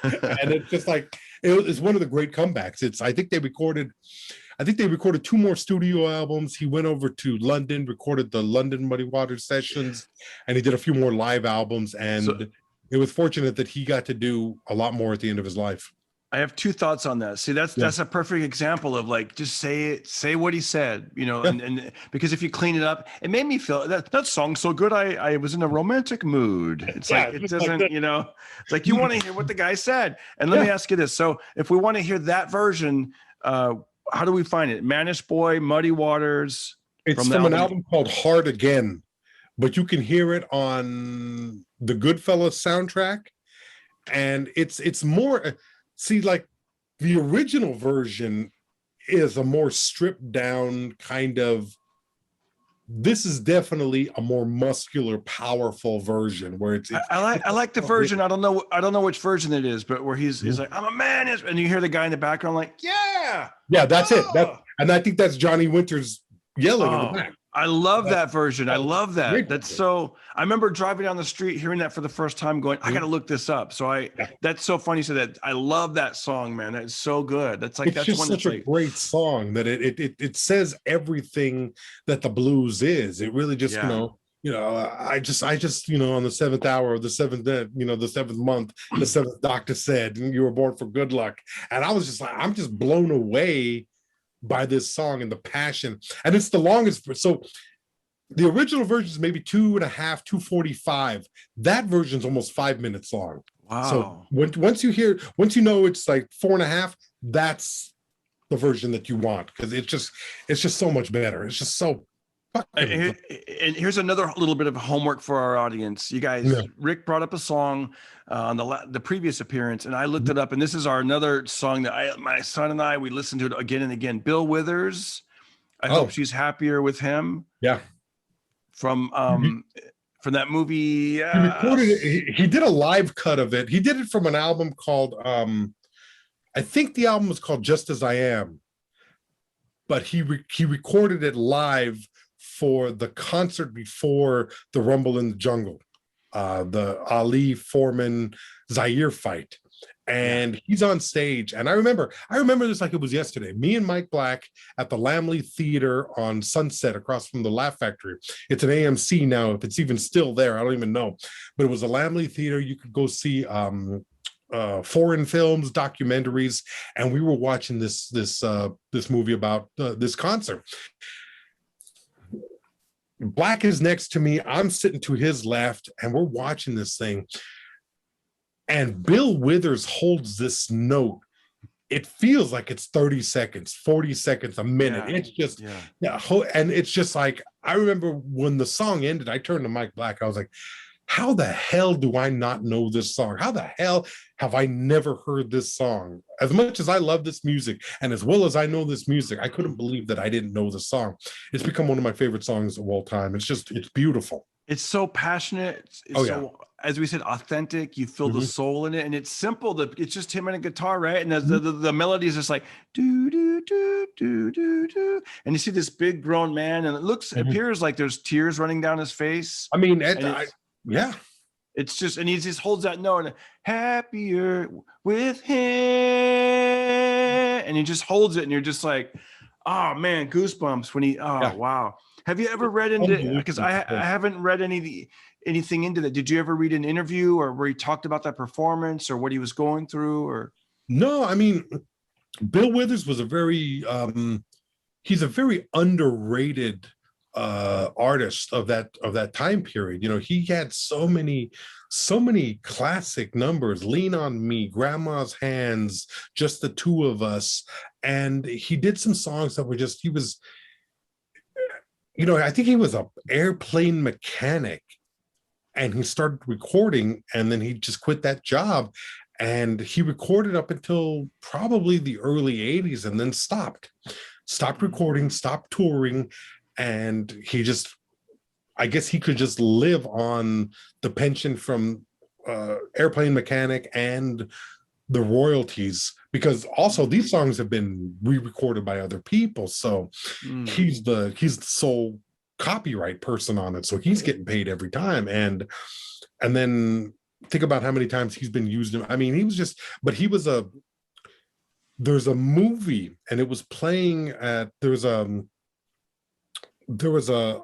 And it's just like it's one of the great comebacks. I think they recorded 2 more studio albums. He went over to London, recorded the London Muddy Waters sessions, and he did a few more live albums. And it was fortunate that he got to do a lot more at the end of his life. I have 2 thoughts on that. See, that's a perfect example of like, just say what he said, and because if you clean it up, it made me feel that song's so good. I was in a romantic mood. It's like, it doesn't, it's like, you want to hear what the guy said. And let me ask you this. So if we want to hear that version, how do we find it? Manish Boy, Muddy Waters. It's from an album called Hard Again, but you can hear it on the Goodfellas soundtrack. And it's more, see, like the original version is a more stripped down kind of. This is definitely a more muscular, powerful version where it's I like the version. I don't know which version it is, but where he's like, I'm a man, and you hear the guy in the background like, yeah, that's it. And I think that's Johnny Winters yelling in the back. I love that version. I love that. That's so. I remember driving down the street, hearing that for the first time, going, "I got to look this up." So that's so funny. You said that. I love that song, man. That's so good. That's like that's just such a great song that it says everything that the blues is. It really just I just on the seventh hour of the seventh the seventh month, the seventh doctor said you were born for good luck, and I was just like, I'm just blown away by this song and the passion. And it's the longest. So the original version is maybe 2.5, 2:45. That version's almost 5 minutes long. Wow. So once you know it's like 4.5, that's the version that you want, because it's just so much better. It's just so and here's another little bit of homework for our audience. You guys, Rick brought up a song on the previous appearance, and I looked it up, and this is another song that my son and I, we listened to it again and again. Bill Withers, I Hope She's Happier with Him. Yeah. From that movie. He recorded it. He did a live cut of it. He did it from an album called, I think the album was called Just As I Am, but he recorded it live for the concert before the Rumble in the Jungle, the Ali Foreman Zaire fight. And he's on stage. And I remember this like it was yesterday. Me and Mike Black at the Lamley Theater on Sunset across from the Laugh Factory. It's an AMC now, if it's even still there, I don't even know. But it was a Lamley Theater. You could go see foreign films, documentaries, and we were watching this movie about this concert. Black is next to me. I'm sitting to his left, and we're watching this thing. And Bill Withers holds this note. It feels like it's 30 seconds, 40 seconds, a minute. It's just, and it's just like, I remember when the song ended, I turned to Mike Black. I was like, how the hell do I not know this song? How the hell have I never heard this song? As much as I love this music, and as well as I know this music, I couldn't believe that I didn't know the song. It's become one of my favorite songs of all time. It's beautiful. It's so passionate. It's so, as we said, authentic. You feel the soul in it, and it's simple. It's just him and a guitar, right? And the melody is just like do do do do do do. And you see this big grown man, and it appears like there's tears running down his face. I mean, it's just, and he just holds that note, and happier with him, and he just holds it, and you're just like, oh man, goosebumps when he. Wow. Have you ever read into, because I haven't read anything into that. Did you ever read an interview or where he talked about that performance or what he was going through? Or no, I mean, Bill Withers was he's a very underrated artist of that time period. You know, he had so many classic numbers: Lean on Me, Grandma's Hands, Just the Two of Us. And he did some songs that were just, I think he was an airplane mechanic, and he started recording, and then he just quit that job, and he recorded up until probably the early 80s, and then stopped recording, stopped touring, and I guess he could just live on the pension from airplane mechanic and the royalties, because also these songs have been re-recorded by other people, so he's the sole copyright person on it, so he's getting paid every time. And then think about how many times he's been used. I mean, there's a movie, and it was playing at there was a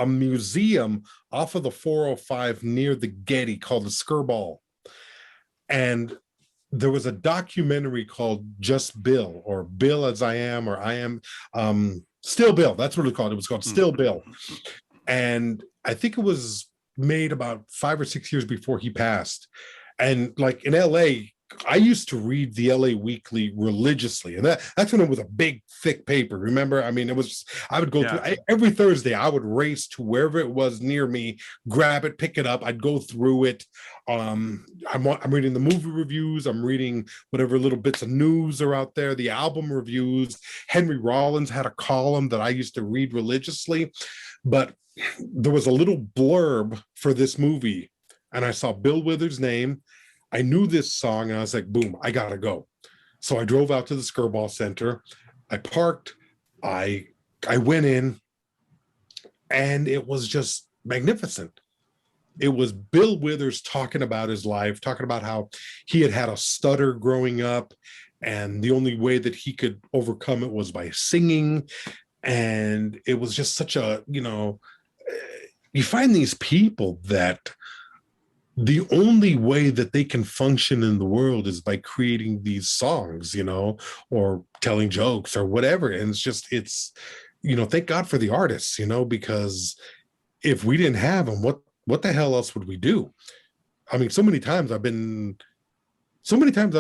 museum off of the 405 near the Getty called the Skirball, and there was a documentary called Just Bill, or Bill As I Am, or I Am Still Bill. That's what it was called. It was called Still Bill. And I think it was made about 5 or 6 years before he passed. And like in LA, I used to read the LA Weekly religiously, and that's when it was a big, thick paper. Remember? I mean, it was just, I would go through every Thursday. I would race to wherever it was near me, grab it, pick it up. I'd go through it. I'm reading the movie reviews. I'm reading whatever little bits of news are out there, the album reviews. Henry Rollins had a column that I used to read religiously, but there was a little blurb for this movie, and I saw Bill Withers' name. I knew this song, and I was like, boom, I gotta go. So I drove out to the Skirball Center. I parked. I went in, and it was just magnificent. It was Bill Withers talking about his life, talking about how he had a stutter growing up, and the only way that he could overcome it was by singing. And it was just such a, you find these people that the only way that they can function in the world is by creating these songs, or telling jokes or whatever. And it's, thank God for the artists, because if we didn't have them, what the hell else would we do? I mean, so many times I've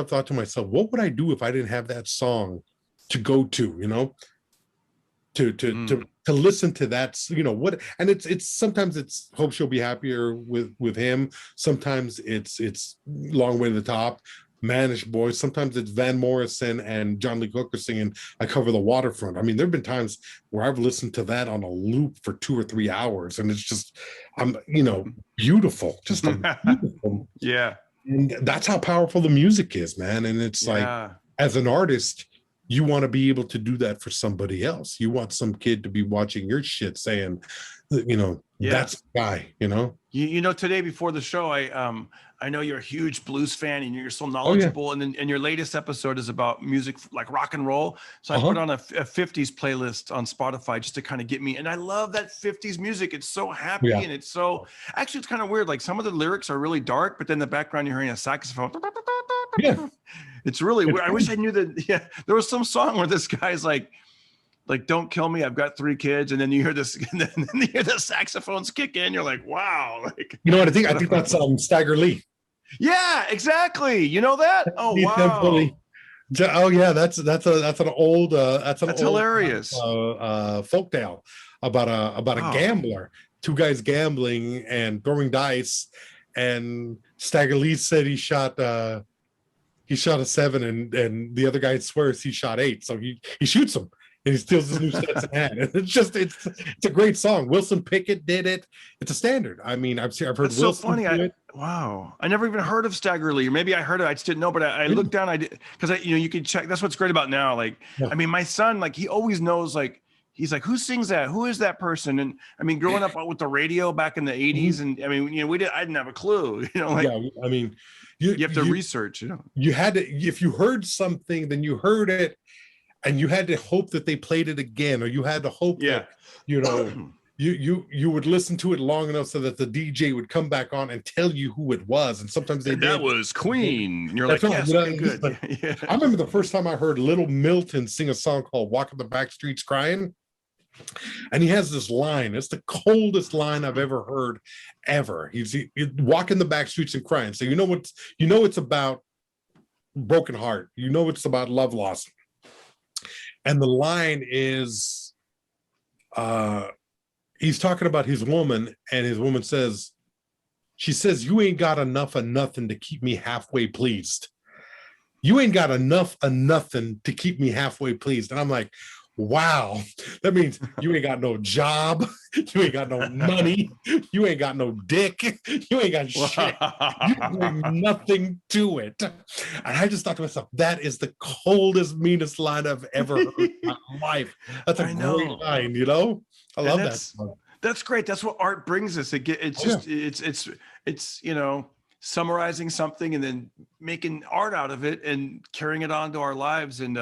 thought to myself, what would I do if I didn't have that song to go to, to listen to that, what, and it's sometimes it's Hope She'll Be Happier with him. Sometimes it's Long Way to the Top, Manish Boys. Sometimes it's Van Morrison and John Lee Hooker singing I Cover the Waterfront. I mean, there've been times where I've listened to that on a loop for 2 or 3 hours, and it's just, beautiful, just beautiful. Yeah. And that's how powerful the music is, man. And it's like, as an artist, you want to be able to do that for somebody else. You want some kid to be watching your shit saying, that's the guy, Today before the show, I know you're a huge blues fan and you're so knowledgeable. Oh, yeah. And your latest episode is about music like rock and roll. So I put on a 50s playlist on Spotify just to kind of get me. And I love that 50s music. It's so happy and it's so, actually it's kind of weird. Like some of the lyrics are really dark, but then in the background you're hearing a saxophone. Yeah. It's really weird. I wish I knew that. Yeah. There was some song where this guy's like, don't kill me, I've got 3 kids, and then you hear this, and then you hear the saxophones kick in. You're like, wow. Like, you know what I think? I think that's Stagger Lee. Yeah, exactly. You know that? Oh wow. Oh yeah, that's an old hilarious folktale about a gambler, 2 guys gambling and throwing dice, and Stagger Lee said he shot a 7, and the other guy swears he shot 8, so he shoots him. And he steals his new Stetson hat. And it's a great song. Wilson Pickett did it. It's a standard. I mean, I've heard That's Wilson. So funny. Wow. I never even heard of Stagger Lee. Or maybe I heard it. I just didn't know. But I looked down. I did because you can check. That's what's great about now. Like, I mean, my son, like, he always knows. Like, he's like, who sings that? Who is that person? And I mean, growing up with the radio back in the 80s, and I mean, I didn't have a clue. Like, yeah. I mean, you have to research. You had to. If you heard something, then you heard it. And you had to hope that they played it again, or you had to hope that, you would listen to it long enough so that the DJ would come back on and tell you who it was. And sometimes that was Queen. And you're like, yes, okay, good. Yeah. I remember the first time I heard Little Milton sing a song called Walking the Back Streets Crying. And he has this line. It's the coldest line I've ever heard, ever. He's walking the back streets and crying. So it's about broken heart. It's about love lost. And the line is, he's talking about his woman, and his woman says, she says, you ain't got enough of nothing to keep me halfway pleased. You ain't got enough of nothing to keep me halfway pleased. And I'm like, wow, that means you ain't got no job, you ain't got no money, you ain't got no dick, you ain't got shit, you bring nothing to it. And I just thought to myself, that is the coldest, meanest line I've ever heard in my life. That's a great line, I love that. That's great. That's what art brings us. It's summarizing something and then making art out of it and carrying it on to our lives. And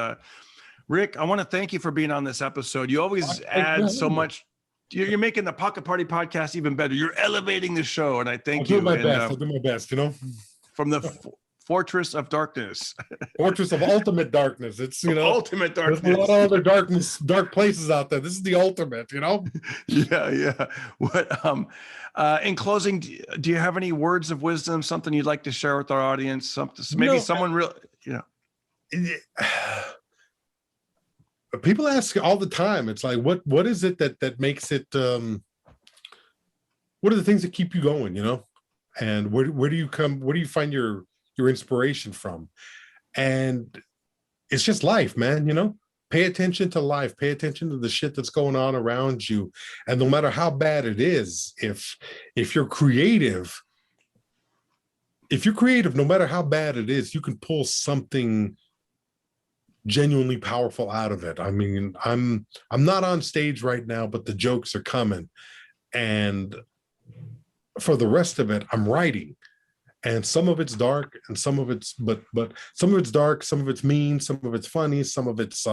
Rick, I want to thank you for being on this episode. You always add so much. You're making the Pocket Party podcast even better. You're elevating the show, and I thank you. I'll do my best. From the Fortress of Darkness. Fortress of ultimate darkness. It's, ultimate darkness. There's a lot of other dark places out there. This is the ultimate, Yeah. What in closing, do you have any words of wisdom, something you'd like to share with our audience? Something maybe someone real, People ask all the time. It's like, what is it that makes it what are the things that keep you going, and where do you find your inspiration from? And it's just life, man. Pay attention to life, pay attention to the shit that's going on around you. And no matter how bad it is, if you're creative, no matter how bad it is, you can pull something genuinely powerful out of it. I mean, I'm not on stage right now, but the jokes are coming. And for the rest of it, I'm writing. And some of it's dark, and some of it's but some of it's dark, some of it's mean, some of it's funny, some of it's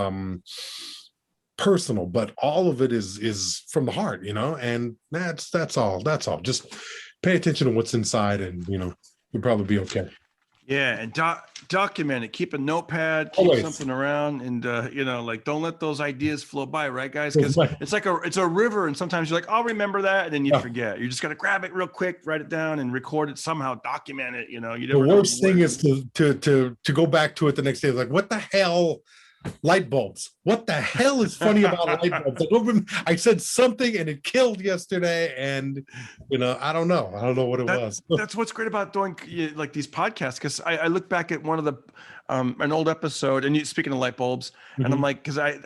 personal, but all of it is from the heart, and that's all. Just pay attention to what's inside, and you'll probably be okay. Yeah, and document it. Keep a notepad, keep Always. Something around, and don't let those ideas flow by, right, guys? Because it's a river, and sometimes you're like, I'll remember that, and then you forget. You just got to grab it real quick, write it down, and record it somehow. Document it. The worst thing is to go back to it the next day. Like, what the hell? Light bulbs. What the hell is funny about light bulbs? I said something and it killed yesterday, and I don't know what it was. That's what's great about doing like these podcasts, because I look back at one of the an old episode, and speaking of light bulbs, and I'm like, because I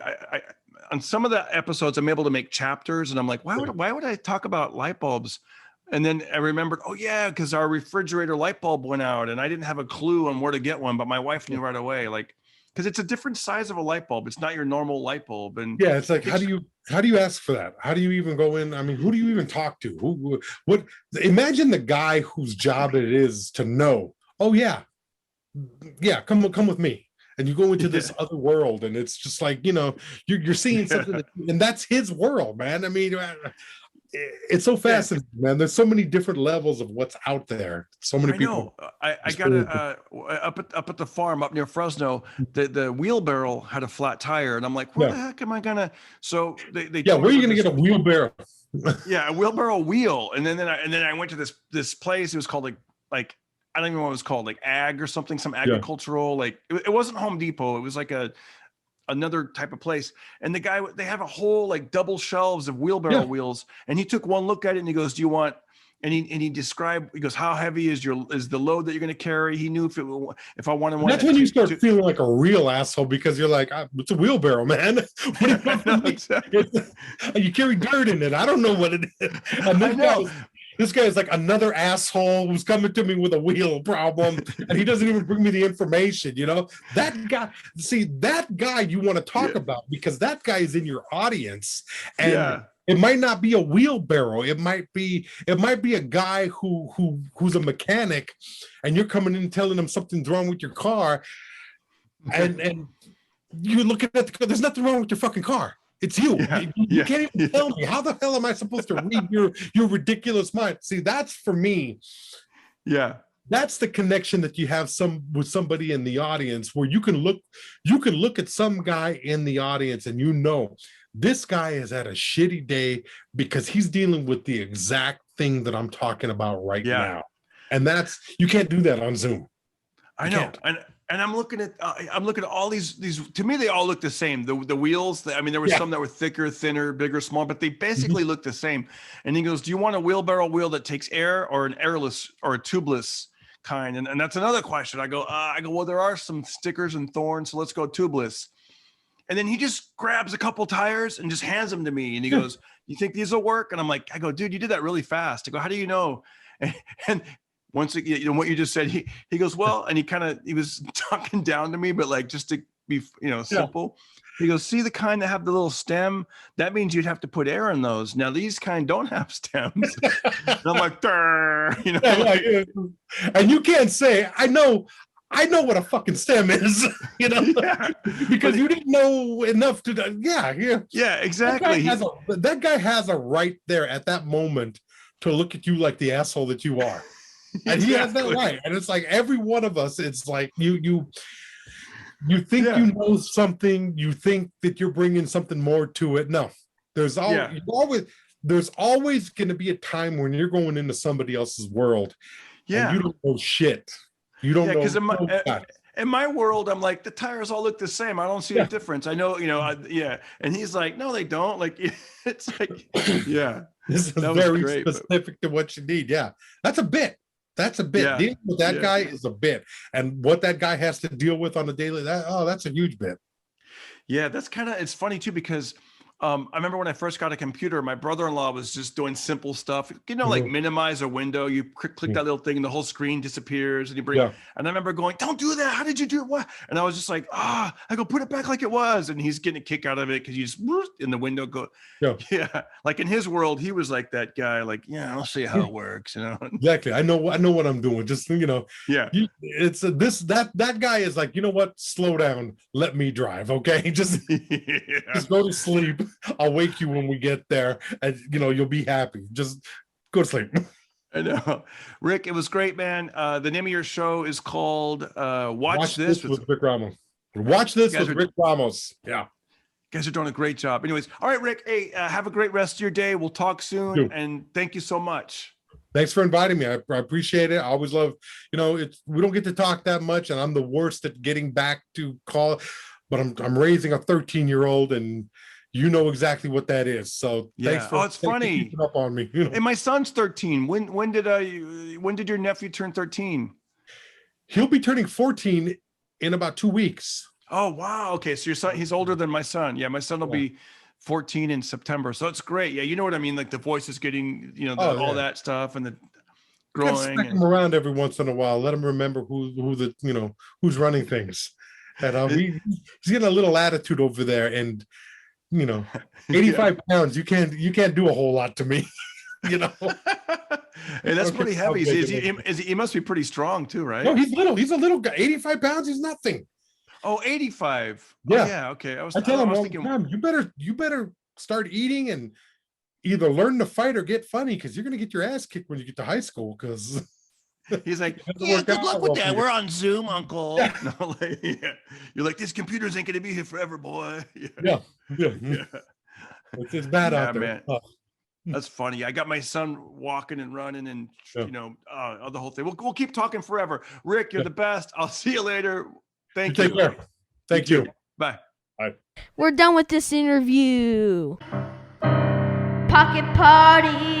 on some of the episodes I'm able to make chapters, and I'm like, why would I talk about light bulbs? And then I remembered, oh yeah, because our refrigerator light bulb went out, and I didn't have a clue on where to get one, but my wife knew right away, like. Because it's a different size of a light bulb. It's not your normal light bulb. And yeah, it's like, how do you ask for that? How do you even go in? I mean, who do you even talk to? What? Imagine the guy whose job it is to know, oh yeah, come with me. And you go into this other world, and it's just like, you're seeing something, and that's his world, man. I mean, it's so fascinating, man. There's so many different levels of what's out there. So many people. I got up at the farm up near Fresno. The wheelbarrow had a flat tire, and I'm like, where the heck am I gonna? So they where are you gonna get a wheelbarrow? A wheelbarrow wheel, and then I went to this place. It was called like I don't even know what it was called, like ag or something, some agricultural. Like it wasn't Home Depot. It was like another type of place, and they have a whole like double shelves of wheelbarrow wheels, and he took one look at it, and he goes, do you want, and he described, he goes, how heavy is the load that you're going to carry? He knew if I wanted one. That's when you start feeling like a real asshole, because you're like, it's a wheelbarrow, man. You carry dirt in it. I don't know what it is. I know. This guy is like another asshole who's coming to me with a wheel problem, and he doesn't even bring me the information. That guy you want to talk about, because that guy is in your audience, and it might not be a wheelbarrow. It might be a guy who's a mechanic, and you're coming in and telling him something's wrong with your car, and you're looking at the car. There's nothing wrong with your fucking car. It's you. You can't even tell me. How the hell am I supposed to read your ridiculous mind? See, that's for me. Yeah. That's the connection that you have with somebody in the audience, where you can look at some guy in the audience, and this guy is at a shitty day because he's dealing with the exact thing that I'm talking about right now. And you can't do that on Zoom. I know. And I'm looking at all these. To me, they all look the same. The wheels. I mean, there were some that were thicker, thinner, bigger, small, but they basically look the same. And he goes, "Do you want a wheelbarrow wheel that takes air, or an airless, or a tubeless kind?" And that's another question. I go, well, there are some stickers and thorns, so let's go tubeless. And then he just grabs a couple tires and just hands them to me, and he goes, "You think these will work?" And I go, "Dude, you did that really fast." I go, "How do you know?" And once again, what you just said, he goes, well, and he was talking down to me, but like, just to be, simple. He goes, see the kind that have the little stem? That means you'd have to put air in those. Now these kind don't have stems. And I'm like, and you can't say, I know what a fucking stem is, because you didn't know enough to, exactly. That guy has a right there at that moment to look at you like the asshole that you are. And he has that right. And it's like every one of us, it's like you think you know something, you think that you're bringing something more to it. No, there's always going to be a time when you're going into somebody else's world and you don't know shit. You don't know. Because in my world, I'm like, the tires all look the same. I don't see a difference. I know, And he's like, no, they don't. Like, it's like, this is very specific to what you need. Yeah, that's a bit. That's a bit. Dealing with that guy is a bit, and what that guy has to deal with on a daily. That's a huge bit. Yeah, that's it's funny too, because I remember when I first got a computer, my brother-in-law was just doing simple stuff, like minimize a window. You click that little thing and the whole screen disappears, and and I remember going, don't do that. How did you do it? What? And I was just like, I go, put it back like it was. And he's getting a kick out of it because you just in the window go. Yeah. Like in his world, he was like that guy, like, I'll show you how it works, Exactly. I know what I'm doing. Just, it's that guy is like, you know what? Slow down. Let me drive. Okay. Just go to sleep. I'll wake you when we get there, and you'll be happy. Just go to sleep. I know. Rick, it was great, man. The name of your show is called Watch This with Rick Ramos. Watch This with Rick Ramos. Yeah. You guys are doing a great job. Anyways, all right, Rick. Hey, have a great rest of your day. We'll talk soon, and thank you so much. Thanks for inviting me. I appreciate it. I always love, we don't get to talk that much, and I'm the worst at getting back to call, but I'm raising a 13-year-old, and you know exactly what that is. So thanks for it's funny. keeping up on me. And my son's 13. When did your nephew turn 13? He'll be turning 14 in about 2 weeks. Oh wow. Okay, so your son, he's older than my son. Yeah, my son will be 14 in September. So it's great. Yeah, you know what I mean? Like the voice is getting, all that stuff and the growing. Smack him around every once in a while. Let him remember who's running things. And he's getting a little attitude over there, and 85 pounds, you can't do a whole lot to me. And that's pretty heavy. He must be pretty strong too, right? No, he's little. He's a little guy. 85 pounds, he's nothing. Oh, 85. Yeah. Oh, yeah. Okay. I tell him all the time, you better start eating and either learn to fight or get funny, because you're gonna get your ass kicked when you get to high school. Because he's like, good luck with that. We're on Zoom, Uncle. Yeah. No, you're like, this computers ain't gonna be here forever, boy. Yeah. It's bad out there, man. That's funny. I got my son walking and running, and the whole thing. We'll keep talking forever. Rick, you're the best. I'll see you later. Thank you. Take care. Thank you. Bye. We're done with this interview. Pocket Party.